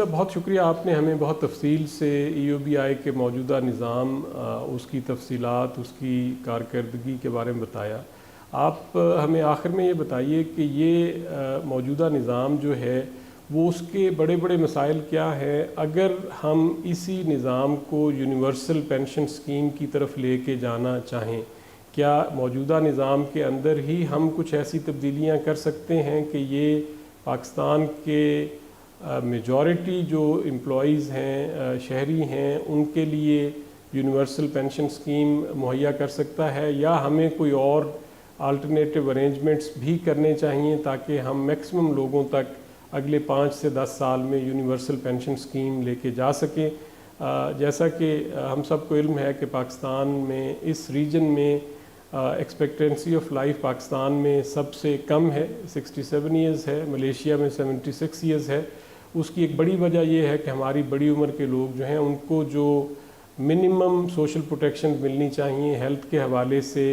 صاحب بہت شکریہ، آپ نے ہمیں بہت تفصیل سے ای او بی آئی کے موجودہ نظام، اس کی تفصیلات، اس کی کارکردگی کے بارے میں بتایا۔ آپ ہمیں آخر میں یہ بتائیے کہ یہ موجودہ نظام جو ہے وہ اس کے بڑے بڑے مسائل کیا ہیں، اگر ہم اسی نظام کو یونیورسل پینشن اسکیم کی طرف لے کے جانا چاہیں، کیا موجودہ نظام کے اندر ہی ہم کچھ ایسی تبدیلیاں کر سکتے ہیں کہ یہ پاکستان کے میجورٹی جو امپلائیز ہیں، شہری ہیں، ان کے لیے یونیورسل پینشن اسکیم مہیا کر سکتا ہے، یا ہمیں کوئی اور آلٹرنیٹیو ارینجمنٹس بھی کرنے چاہیے تاکہ ہم میکسیمم لوگوں تک اگلے 5 سے 10 سال میں یونیورسل پینشن اسکیم لے کے جا سکیں؟ جیسا کہ ہم سب کو علم ہے کہ پاکستان میں اس ریجن میں ایکسپیکٹنسی آف لائف پاکستان میں سب سے کم ہے، 67 ایئرز ہے، ملیشیا میں 76 ایئرز ہے۔ اس کی ایک بڑی وجہ یہ ہے کہ ہماری بڑی عمر کے لوگ جو ہیں ان کو جو منیمم سوشل پروٹیکشن ملنی چاہیے، ہیلتھ کے حوالے سے،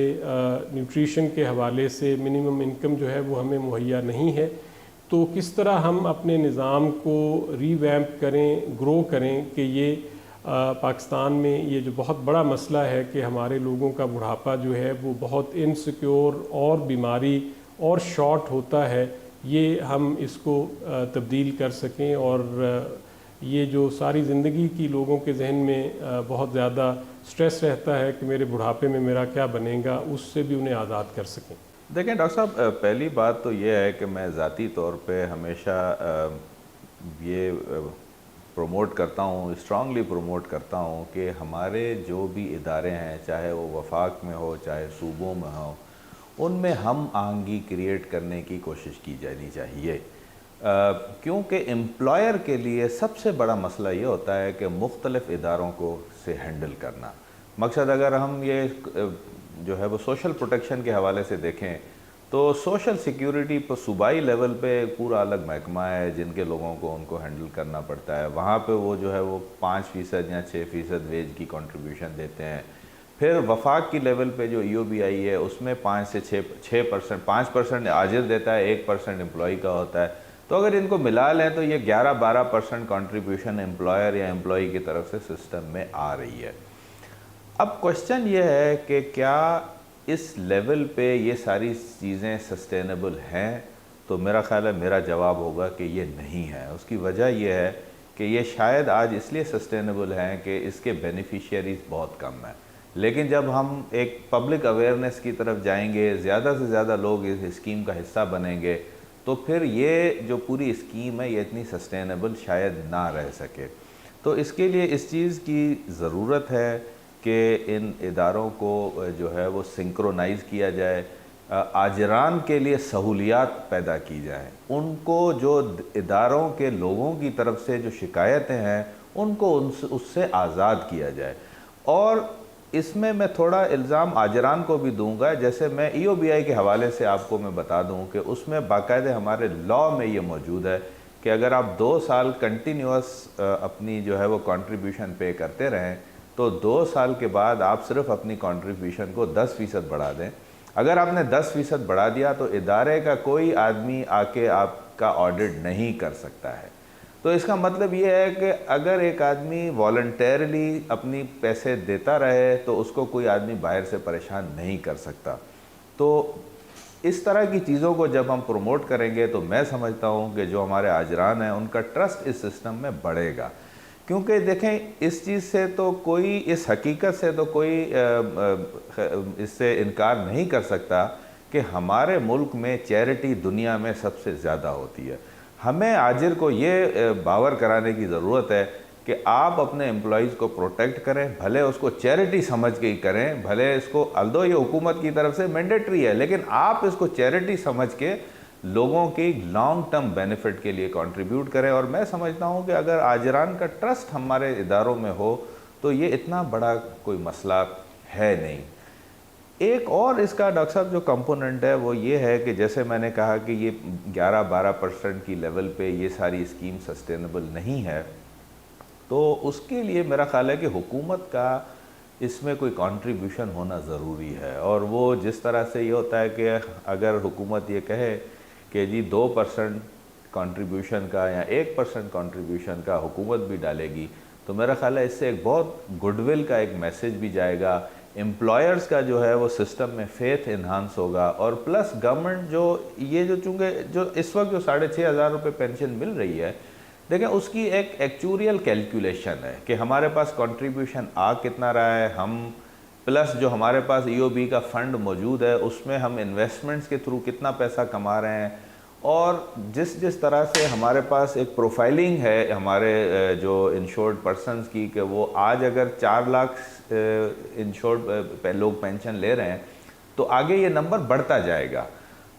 نیوٹریشن کے حوالے سے منیمم انکم جو ہے وہ ہمیں مہیا نہیں ہے۔ تو کس طرح ہم اپنے نظام کو ری ویمپ کریں، گرو کریں کہ یہ پاکستان میں یہ جو بہت بڑا مسئلہ ہے کہ ہمارے لوگوں کا بڑھاپا جو ہے وہ بہت انسیکیور اور بیماری اور شارٹ ہوتا ہے، یہ ہم اس کو تبدیل کر سکیں، اور یہ جو ساری زندگی کی لوگوں کے ذہن میں بہت زیادہ سٹریس رہتا ہے کہ میرے بڑھاپے میں میرا کیا بنے گا، اس سے بھی انہیں آزاد کر سکیں۔ دیکھیں ڈاکٹر صاحب، پہلی بات تو یہ ہے کہ میں ذاتی طور پہ ہمیشہ یہ پروموٹ کرتا ہوں، اسٹرانگلی پروموٹ کرتا ہوں کہ ہمارے جو بھی ادارے ہیں، چاہے وہ وفاق میں ہو، چاہے صوبوں میں ہو، ان میں ہم آہنگی کریٹ کرنے کی کوشش کی جانی چاہیے، کیونکہ امپلائر کے لیے سب سے بڑا مسئلہ یہ ہوتا ہے کہ مختلف اداروں کو سے ہینڈل کرنا۔ مقصد اگر ہم یہ جو ہے وہ سوشل پروٹیکشن کے حوالے سے دیکھیں تو سوشل سیکیورٹی پر صوبائی لیول پہ پورا الگ محکمہ ہے جن کے لوگوں کو ان کو ہینڈل کرنا پڑتا ہے، وہاں پہ وہ جو ہے وہ 5% یا 6% ویج کی کنٹریبیوشن دیتے ہیں۔ پھر وفاق کی لیول پہ جو ای او بی آئی ہے اس میں 5 سے 6%، 5% عاجز دیتا ہے، 1% امپلائی کا ہوتا ہے، تو اگر ان کو ملا لیں تو یہ 11-12% کنٹریبیوشن امپلائر یا امپلائی کی طرف سے سسٹم میں آ رہی ہے۔ اب کوشچن یہ ہے کہ کیا اس لیول پہ یہ ساری چیزیں سسٹینیبل ہیں؟ تو میرا خیال ہے میرا جواب ہوگا کہ یہ نہیں ہے۔ اس کی وجہ یہ ہے کہ یہ شاید آج اس لیے سسٹینیبل ہیں کہ اس کے بینیفیشیریز بہت کم ہیں، لیکن جب ہم ایک پبلک اویئرنیس کی طرف جائیں گے، زیادہ سے زیادہ لوگ اس اسکیم کا حصہ بنیں گے، تو پھر یہ جو پوری اسکیم ہے یہ اتنی سسٹینیبل شاید نہ رہ سکے۔ تو اس کے لیے اس چیز کی ضرورت ہے کہ ان اداروں کو جو ہے وہ سنکرونائز کیا جائے، آجران کے لیے سہولیات پیدا کی جائیں، ان کو جو اداروں کے لوگوں کی طرف سے جو شکایتیں ہیں ان کو اس سے آزاد کیا جائے۔ اور اس میں تھوڑا الزام آجران کو بھی دوں گا، جیسے میں ای او بی آئی کے حوالے سے آپ کو میں بتا دوں کہ اس میں باقاعدہ ہمارے لاء میں یہ موجود ہے کہ اگر آپ 2 سال کنٹینیوس اپنی جو ہے وہ کنٹریبیوشن پے کرتے رہیں تو 2 سال کے بعد آپ صرف اپنی کنٹریبیوشن کو 10% بڑھا دیں۔ اگر آپ نے 10% بڑھا دیا تو ادارے کا کوئی آدمی آ کے آپ کا آڈٹ نہیں کر سکتا ہے۔ تو اس کا مطلب یہ ہے کہ اگر ایک آدمی والنٹیرلی اپنی پیسے دیتا رہے تو اس کو کوئی آدمی باہر سے پریشان نہیں کر سکتا۔ تو اس طرح کی چیزوں کو جب ہم پروموٹ کریں گے تو میں سمجھتا ہوں کہ جو ہمارے آجران ہیں ان کا ٹرسٹ اس سسٹم میں بڑھے گا، کیونکہ دیکھیں اس چیز سے تو کوئی، اس حقیقت سے تو کوئی اس سے انکار نہیں کر سکتا کہ ہمارے ملک میں چیریٹی دنیا میں سب سے زیادہ ہوتی ہے۔ ہمیں آجر کو یہ باور کرانے کی ضرورت ہے کہ آپ اپنے امپلائیز کو پروٹیکٹ کریں، بھلے اس کو چیریٹی سمجھ کے ہی کریں، بھلے اس کو الدو یہ حکومت کی طرف سے مینڈیٹری ہے، لیکن آپ اس کو چیریٹی سمجھ کے لوگوں کی لانگ ٹرم بینیفٹ کے لیے کنٹریبیوٹ کریں۔ اور میں سمجھتا ہوں کہ اگر آجران کا ٹرسٹ ہمارے اداروں میں ہو تو یہ اتنا بڑا کوئی مسئلہ ہے نہیں۔ ایک اور اس کا ڈاکٹر صاحب جو کمپوننٹ ہے وہ یہ ہے کہ جیسے میں نے کہا کہ یہ 11-12% کی لیول پہ یہ ساری اسکیم سسٹینیبل نہیں ہے، تو اس کے لیے میرا خیال ہے کہ حکومت کا اس میں کوئی کنٹریبیوشن ہونا ضروری ہے۔ اور وہ جس طرح سے یہ ہوتا ہے کہ اگر حکومت یہ کہے کہ جی 2% کنٹریبیوشن کا یا 1% کنٹریبیوشن کا حکومت بھی ڈالے گی تو میرا خیال ہے اس سے ایک بہت گڈ ول کا ایک میسیج بھی جائے گا، امپلائرز کا جو ہے وہ سسٹم میں فیتھ انہانس ہوگا، اور پلس گورنمنٹ جو چونکہ جو اس وقت جو 6,500 روپے پینشن مل رہی ہے، دیکھیں اس کی ایک ایکچوریل کیلکولیشن ہے کہ ہمارے پاس کنٹریبیوشن آ کتنا رہا ہے، ہم پلس جو ہمارے پاس ای او بی کا فنڈ موجود ہے اس میں ہم انویسٹمنٹس کے تھرو کتنا پیسہ کما رہے ہیں، اور جس طرح سے ہمارے پاس ایک پروفائلنگ ہے ہمارے جو انشورڈ پرسنز کی کہ وہ آج اگر 4 لاکھ انشورڈ لوگ پینشن لے رہے ہیں تو آگے یہ نمبر بڑھتا جائے گا.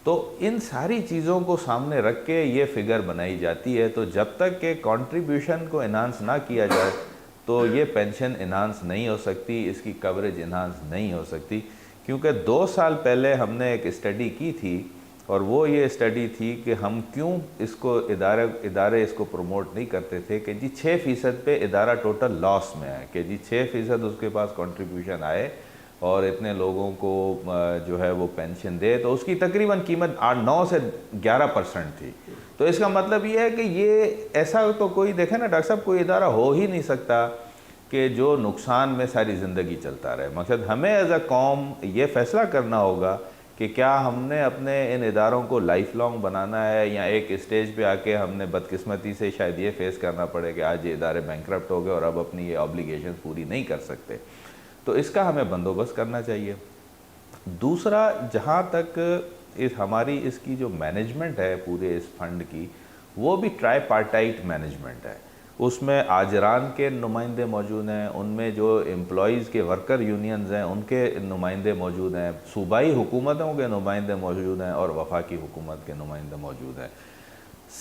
تو ان ساری چیزوں کو سامنے رکھ کے یہ فگر بنائی جاتی ہے. تو جب تک کہ کنٹریبیوشن کو انہانس نہ کیا جائے تو یہ پینشن انہانس نہیں ہو سکتی، اس کی کوریج انہانس نہیں ہو سکتی. کیونکہ 2 سال پہلے ہم نے ایک اسٹڈی کی تھی، اور وہ یہ اسٹڈی تھی کہ ہم کیوں اس کو ادارے اس کو پروموٹ نہیں کرتے تھے کہ جی 6% پہ ادارہ ٹوٹل لاس میں ہے، کہ جی 6% اس کے پاس کنٹریبیوشن آئے اور اتنے لوگوں کو جو ہے وہ پینشن دے، تو اس کی تقریباً قیمت 9 سے 11% تھی. تو اس کا مطلب یہ ہے کہ یہ ایسا تو کوئی دیکھیں نا ڈاکٹر صاحب، کوئی ادارہ ہو ہی نہیں سکتا کہ جو نقصان میں ساری زندگی چلتا رہے. مقصد ہمیں ایز اے قوم یہ فیصلہ کرنا ہوگا کہ کیا ہم نے اپنے ان اداروں کو لائف لانگ بنانا ہے، یا ایک اسٹیج پہ آ کے ہم نے بدقسمتی سے شاید یہ فیس کرنا پڑے کہ آج یہ ادارے بینکرپٹ ہو گئے اور اب اپنی یہ آبلیگیشن پوری نہیں کر سکتے. تو اس کا ہمیں بندوبست کرنا چاہیے. دوسرا، جہاں تک ہماری اس کی جو مینجمنٹ ہے پورے اس فنڈ کی، وہ بھی ٹرائی پارٹائٹ مینجمنٹ ہے. اس میں آجران کے نمائندے موجود ہیں، ان میں جو امپلائیز کے ورکر یونینز ہیں ان کے نمائندے موجود ہیں، صوبائی حکومتوں کے نمائندے موجود ہیں، اور وفاقی حکومت کے نمائندے موجود ہیں.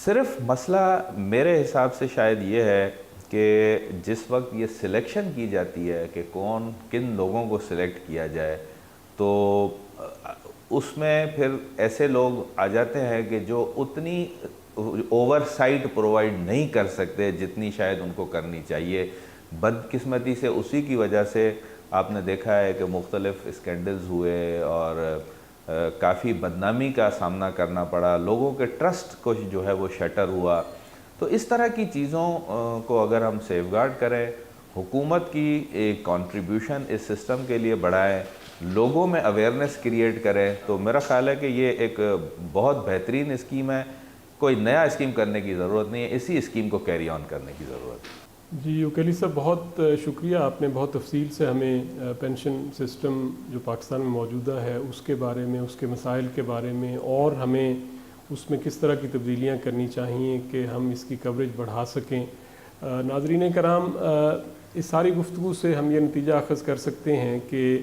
صرف مسئلہ میرے حساب سے شاید یہ ہے کہ جس وقت یہ سلیکشن کی جاتی ہے کہ کن لوگوں کو سلیکٹ کیا جائے، تو اس میں پھر ایسے لوگ آ جاتے ہیں کہ جو اتنی اوور سائٹ پرووائڈ نہیں کر سکتے جتنی شاید ان کو کرنی چاہیے. بدقسمتی سے اسی کی وجہ سے آپ نے دیکھا ہے کہ مختلف اسکینڈلز ہوئے اور کافی بدنامی کا سامنا کرنا پڑا، لوگوں کے ٹرسٹ کو جو ہے وہ شٹر ہوا. تو اس طرح کی چیزوں کو اگر ہم سیف گارڈ کریں، حکومت کی ایک کنٹریبیوشن اس سسٹم کے لیے بڑھائیں، لوگوں میں اویئرنیس کریٹ کریں، تو میرا خیال ہے کہ یہ ایک بہت بہترین اسکیم ہے. کوئی نیا اسکیم کرنے کی ضرورت نہیں ہے، اسی اسکیم کو کیری آن کرنے کی ضرورت ہے. جی وکیلی صاحب، بہت شکریہ. آپ نے بہت تفصیل سے ہمیں پینشن سسٹم جو پاکستان میں موجودہ ہے اس کے بارے میں، اس کے مسائل کے بارے میں، اور ہمیں اس میں کس طرح کی تبدیلیاں کرنی چاہیے کہ ہم اس کی کوریج بڑھا سکیں. ناظرین کرام، اس ساری گفتگو سے ہم یہ نتیجہ اخذ کر سکتے ہیں کہ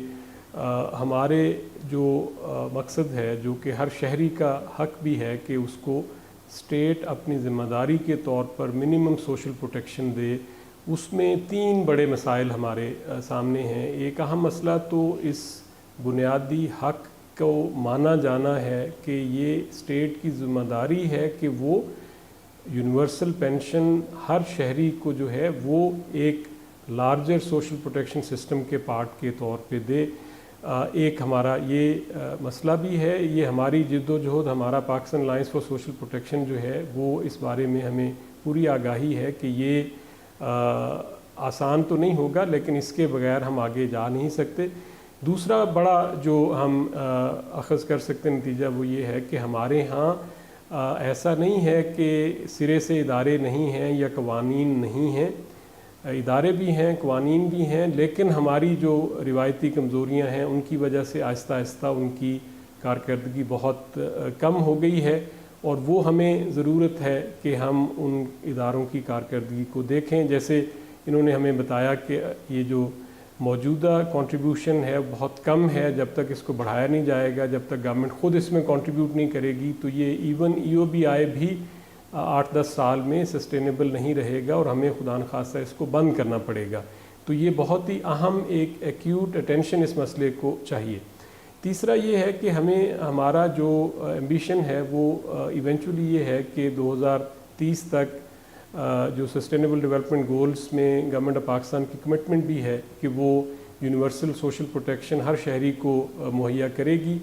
ہمارے جو مقصد ہے، جو کہ ہر شہری کا حق بھی ہے کہ اس کو اسٹیٹ اپنی ذمہ داری کے طور پر منیمم سوشل پروٹیکشن دے. اس میں 3 بڑے مسائل ہمارے سامنے ہیں. ایک اہم مسئلہ تو اس بنیادی حق کو مانا جانا ہے کہ یہ اسٹیٹ کی ذمہ داری ہے کہ وہ یونیورسل پینشن ہر شہری کو جو ہے وہ ایک لارجر سوشل پروٹیکشن سسٹم کے پارٹ کے طور پہ دے. ایک ہمارا یہ مسئلہ بھی ہے. یہ ہماری جد و جہد، ہمارا Pakistan alliance for social protection جو ہے وہ اس بارے میں ہمیں پوری آگاہی ہے کہ یہ آسان تو نہیں ہوگا، لیکن اس کے بغیر ہم آگے جا نہیں سکتے. دوسرا بڑا جو ہم اخذ کر سکتے نتیجہ وہ یہ ہے کہ ہمارے ہاں ایسا نہیں ہے کہ سرے سے ادارے نہیں ہیں یا قوانین نہیں ہیں. ادارے بھی ہیں، قوانین بھی ہیں، لیکن ہماری جو روایتی کمزوریاں ہیں ان کی وجہ سے آہستہ آہستہ ان کی کارکردگی بہت کم ہو گئی ہے، اور وہ ہمیں ضرورت ہے کہ ہم ان اداروں کی کارکردگی کو دیکھیں. جیسے انہوں نے ہمیں بتایا کہ یہ جو موجودہ کنٹریبیوشن ہے بہت کم ہے. جب تک اس کو بڑھایا نہیں جائے گا، جب تک گورنمنٹ خود اس میں کنٹریبیوٹ نہیں کرے گی، تو یہ ایون ای او بی آئی بھی 8-10 سال میں سسٹینیبل نہیں رہے گا، اور ہمیں خدا نخواستہ اس کو بند کرنا پڑے گا. تو یہ بہت ہی اہم ایک ایکیوٹ اٹینشن اس مسئلے کو چاہیے. تیسرا یہ ہے کہ ہمارا جو ایمبیشن ہے وہ ایونچولی یہ ہے کہ 2030 تک جو سسٹینیبل ڈیولپمنٹ گولز میں گورنمنٹ آف پاکستان کی کمٹمنٹ بھی ہے کہ وہ یونیورسل سوشل پروٹیکشن ہر شہری کو مہیا کرے گی.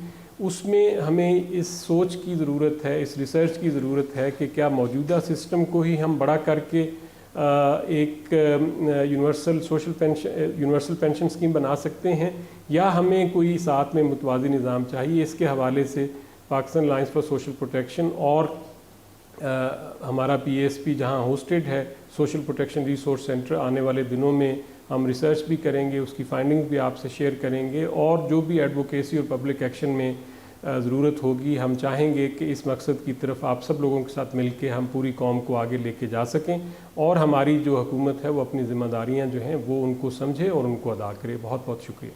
اس میں ہمیں اس سوچ کی ضرورت ہے، اس ریسرچ کی ضرورت ہے کہ کیا موجودہ سسٹم کو ہی ہم بڑا کر کے ایک یونیورسل پینشن اسکیم بنا سکتے ہیں، یا ہمیں کوئی ساتھ میں متوازی نظام چاہیے۔ اس کے حوالے سے Pakistan alliance for social protection اور ہمارا پی ایس پی جہاں ہوسٹڈ ہے سوشل پروٹیکشن ریسورس سینٹر، آنے والے دنوں میں ہم ریسرچ بھی کریں گے، اس کی فائنڈنگز بھی آپ سے شیئر کریں گے، اور جو بھی ایڈوکیسی اور پبلک ایکشن میں ضرورت ہوگی ہم چاہیں گے کہ اس مقصد کی طرف آپ سب لوگوں کے ساتھ مل کے ہم پوری قوم کو آگے لے کے جا سکیں، اور ہماری جو حکومت ہے وہ اپنی ذمہ داریاں جو ہیں وہ ان کو سمجھے اور ان کو ادا کرے۔ بہت بہت شکریہ۔